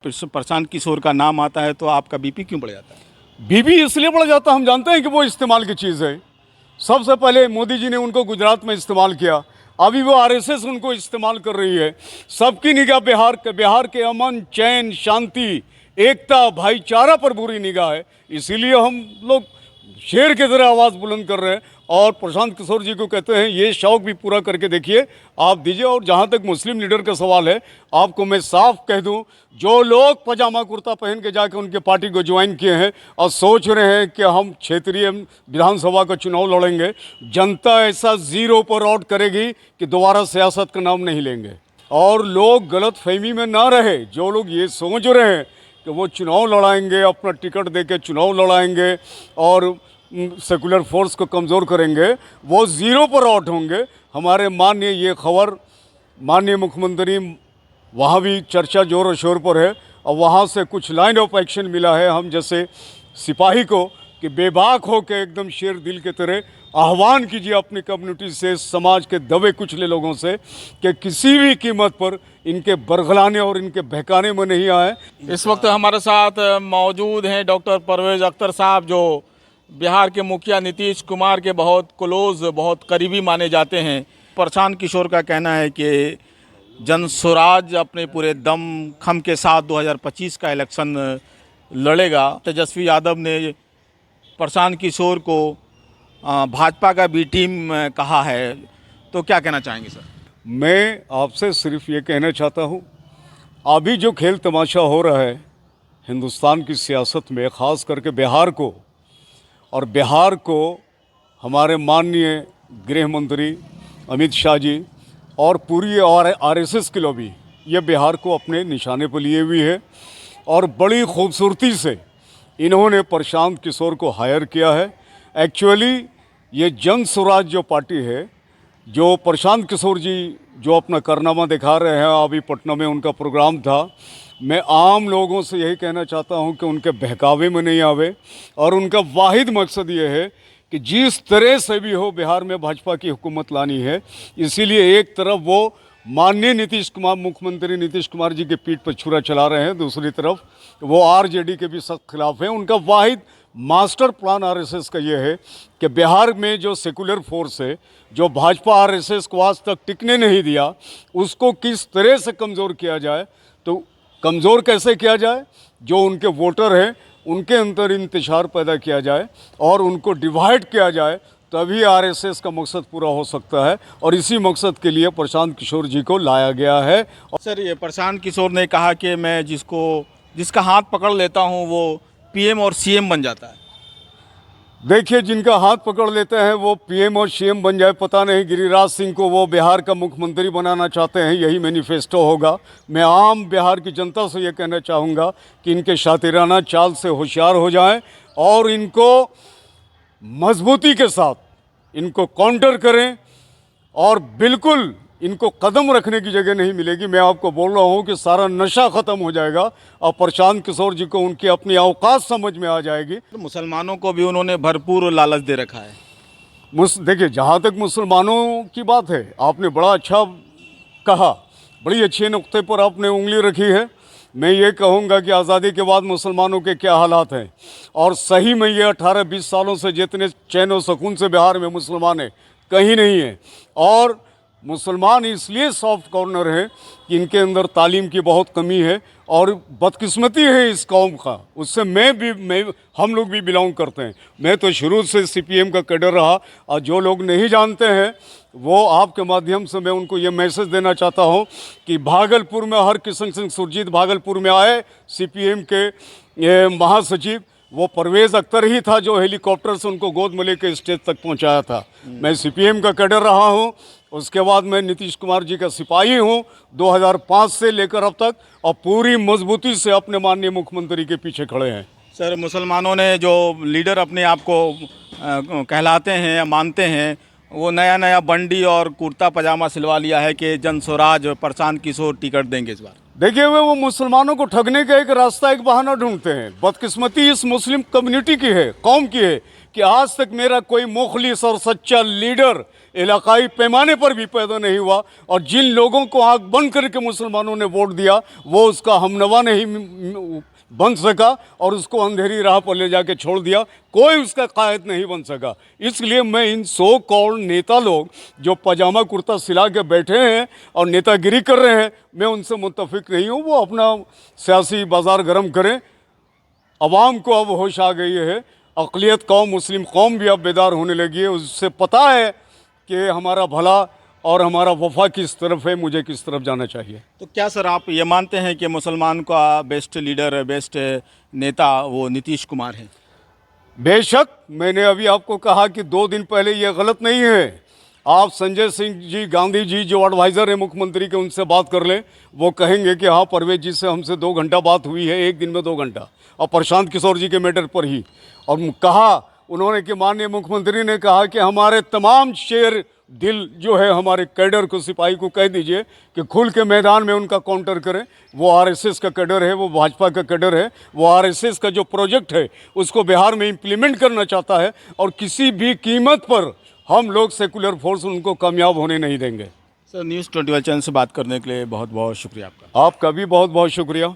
प्रशांत किशोर का नाम आता है तो आपका बीपी क्यों बढ़ जाता है? बीबी इसलिए बढ़ जाता, हम जानते हैं कि वो इस्तेमाल की चीज़ है। सबसे पहले मोदी जी ने उनको गुजरात में इस्तेमाल किया, अभी वो आरएसएस उनको इस्तेमाल कर रही है। सबकी निगाह बिहार के अमन, चैन, शांति, एकता, भाईचारा पर बुरी निगाह है। इसीलिए हम लोग शेर की तरह आवाज़ बुलंद कर रहे हैं और प्रशांत किशोर जी को कहते हैं ये शौक़ भी पूरा करके देखिए, आप दीजिए। और जहाँ तक मुस्लिम लीडर का सवाल है, आपको मैं साफ कह दूं, जो लोग पजामा कुर्ता पहन के जाके उनके पार्टी को ज्वाइन किए हैं और सोच रहे हैं कि हम क्षेत्रीय विधानसभा का चुनाव लड़ेंगे, जनता ऐसा ज़ीरो पर आउट करेगी कि दोबारा सियासत का नाम नहीं लेंगे। और लोग गलत फहमी में ना रहे, जो लोग ये सोच रहे हैं कि वो चुनाव लड़ाएंगे, अपना टिकट देके चुनाव लड़ाएंगे और सेकुलर फोर्स को कमज़ोर करेंगे, वो ज़ीरो पर आउट होंगे। हमारे माननीय ये खबर माननीय मुख्यमंत्री, वहाँ भी चर्चा जोर और शोर पर है और वहाँ से कुछ लाइन ऑफ एक्शन मिला है हम जैसे सिपाही को कि बेबाक हो के एकदम शेर दिल के तरह आह्वान कीजिए अपनी कम्युनिटी से, समाज के दबे कुचले लोगों से कि किसी भी कीमत पर इनके बरगलाने और इनके बहकाने में नहीं आए। इस वक्त हमारे साथ मौजूद हैं डॉक्टर परवेज़ अख्तर साहब, जो बिहार के मुखिया नीतीश कुमार के बहुत क्लोज, बहुत करीबी माने जाते हैं। प्रशांत किशोर का कहना है कि जन स्वराज अपने पूरे दम खम के साथ 2025 का इलेक्शन लड़ेगा। तेजस्वी यादव ने प्रशांत किशोर को भाजपा का बी टीम कहा है, तो क्या कहना चाहेंगे सर? मैं आपसे सिर्फ ये कहना चाहता हूँ, अभी जो खेल तमाशा हो रहा है हिंदुस्तान की सियासत में, ख़ास करके बिहार को, और बिहार को हमारे माननीय गृह मंत्री अमित शाह जी और पूरी आरएसएस की लॉबी ये बिहार को अपने निशाने पर लिए हुई है और बड़ी खूबसूरती से इन्होंने प्रशांत किशोर को हायर किया है। एक्चुअली ये जन स्वराज जो पार्टी है, जो प्रशांत किशोर जी जो अपना कारनामा दिखा रहे हैं, अभी पटना में उनका प्रोग्राम था, मैं आम लोगों से यही कहना चाहता हूं कि उनके बहकावे में नहीं आवे और उनका वाहिद मकसद ये है कि जिस तरह से भी हो बिहार में भाजपा की हुकूमत लानी है। इसीलिए एक तरफ वो माननीय नीतीश कुमार, मुख्यमंत्री नीतीश कुमार जी के पीठ पर छुरा चला रहे हैं, दूसरी तरफ वो आरजेडी के भी सख्त खिलाफ हैं। उनका वाहिद मास्टर प्लान आरएसएस का ये है कि बिहार में जो सेकुलर फोर्स है, जो भाजपा आरएसएस को आज तक टिकने नहीं दिया, उसको किस तरह से कमज़ोर किया जाए। तो कमज़ोर कैसे किया जाए? जो उनके वोटर हैं उनके अंदर इंतशार पैदा किया जाए और उनको डिवाइड किया जाए, तभी आरएसएस का मकसद पूरा हो सकता है। और इसी मकसद के लिए प्रशांत किशोर जी को लाया गया है। सर, ये प्रशांत किशोर ने कहा कि मैं जिसका हाथ पकड़ लेता हूँ वो पीएम और सीएम बन जाता है। देखिए, जिनका हाथ पकड़ लेते हैं वो पीएम और सीएम बन जाए, पता नहीं गिरिराज सिंह को वो बिहार का मुख्यमंत्री बनाना चाहते हैं, यही मैनिफेस्टो होगा। मैं आम बिहार की जनता से ये कहना चाहूँगा कि इनके शातिराना चाल से होशियार हो जाएं और इनको मजबूती के साथ इनको काउंटर करें और बिल्कुल इनको कदम रखने की जगह नहीं मिलेगी। मैं आपको बोल रहा हूँ कि सारा नशा ख़त्म हो जाएगा और प्रशांत किशोर जी को उनकी अपनी औकात समझ में आ जाएगी। तो मुसलमानों को भी उन्होंने भरपूर लालच दे रखा है। देखिए, जहाँ तक मुसलमानों की बात है, आपने बड़ा अच्छा कहा, बड़ी अच्छे नुक्ते पर आपने उंगली रखी है। मैं ये कहूँगा कि आज़ादी के बाद मुसलमानों के क्या हालात हैं, और सही में ये 18-20 सालों से जितने चैन और सुकून से बिहार में मुसलमान हैं कहीं नहीं है। और मुसलमान इसलिए सॉफ्ट कॉर्नर है कि इनके अंदर तालीम की बहुत कमी है और बदकिस्मती है इस कौम का। उससे हम लोग भी बिलोंग करते हैं। मैं तो शुरू से सीपीएम का कैडर रहा और जो लोग नहीं जानते हैं वो आपके माध्यम से मैं उनको ये मैसेज देना चाहता हूँ कि भागलपुर में हरकिशन सिंह सुरजीत भागलपुर में आए, सीपीएम के ये महासचिव, वो परवेज़ अख्तर ही था जो हेलीकॉप्टर से उनको गोद में लेकर स्टेज तक पहुंचाया था। मैं सीपीएम का कैडर रहा हूं, उसके बाद मैं नीतीश कुमार जी का सिपाही हूं 2005 से लेकर अब तक, और पूरी मजबूती से अपने माननीय मुख्यमंत्री के पीछे खड़े हैं। सर, मुसलमानों ने जो लीडर अपने आप को कहलाते हैं या मानते हैं, वो नया बंडी और कुर्ता पजामा सिलवा लिया है कि जन स्वराज प्रशांत किशोर टिकट देंगे इस बार। देखिए, वो मुसलमानों को ठगने का एक रास्ता, एक बहाना ढूंढते हैं। बदकिस्मती इस मुस्लिम कम्युनिटी की है, कौम की है, कि आज तक मेरा कोई मुखलिस और सच्चा लीडर इलाकाई पैमाने पर भी पैदा नहीं हुआ, और जिन लोगों को आंख बंद करके मुसलमानों ने वोट दिया वो उसका हमनवा नहीं बन सका और उसको अंधेरी राह पर ले जाके छोड़ दिया, कोई उसका कायद नहीं बन सका। इसलिए मैं इन सो कॉल्ड नेता लोग जो पजामा कुर्ता सिला के बैठे हैं और नेतागिरी कर रहे हैं, मैं उनसे मुत्तफिक नहीं हूँ। वो अपना सियासी बाज़ार गर्म करें। अवाम को अब होश आ गई है, अक़लियत कौम मुस्लिम कौम भी अब बेदार होने लगी है। उससे पता है कि हमारा भला और हमारा वफा किस तरफ है, मुझे किस तरफ जाना चाहिए। तो क्या सर आप ये मानते हैं कि मुसलमान का बेस्ट लीडर, बेस्ट नेता वो नीतीश कुमार हैं? बेशक, मैंने अभी आपको कहा कि 2 दिन पहले ये गलत नहीं है। आप संजय सिंह जी, गांधी जी जो एडवाइज़र है मुख्यमंत्री के, उनसे बात कर लें, वो कहेंगे कि हाँ परवेज जी से हमसे 2 घंटा बात हुई है, एक दिन में 2 घंटा, और प्रशांत किशोर जी के मैटर पर ही। और कहा उन्होंने कि माननीय मुख्यमंत्री ने कहा कि हमारे तमाम शेर दिल जो है हमारे कैडर को, सिपाही को कह दीजिए कि खुल के मैदान में उनका काउंटर करें। वो आरएसएस का कैडर है, वो भाजपा का कैडर है, वो आरएसएस का जो प्रोजेक्ट है उसको बिहार में इम्प्लीमेंट करना चाहता है, और किसी भी कीमत पर हम लोग सेकुलर फोर्स उनको कामयाब होने नहीं देंगे। सर न्यूज़ 21 चैनल से बात करने के लिए बहुत बहुत शुक्रिया आपका। आपका भी बहुत बहुत शुक्रिया।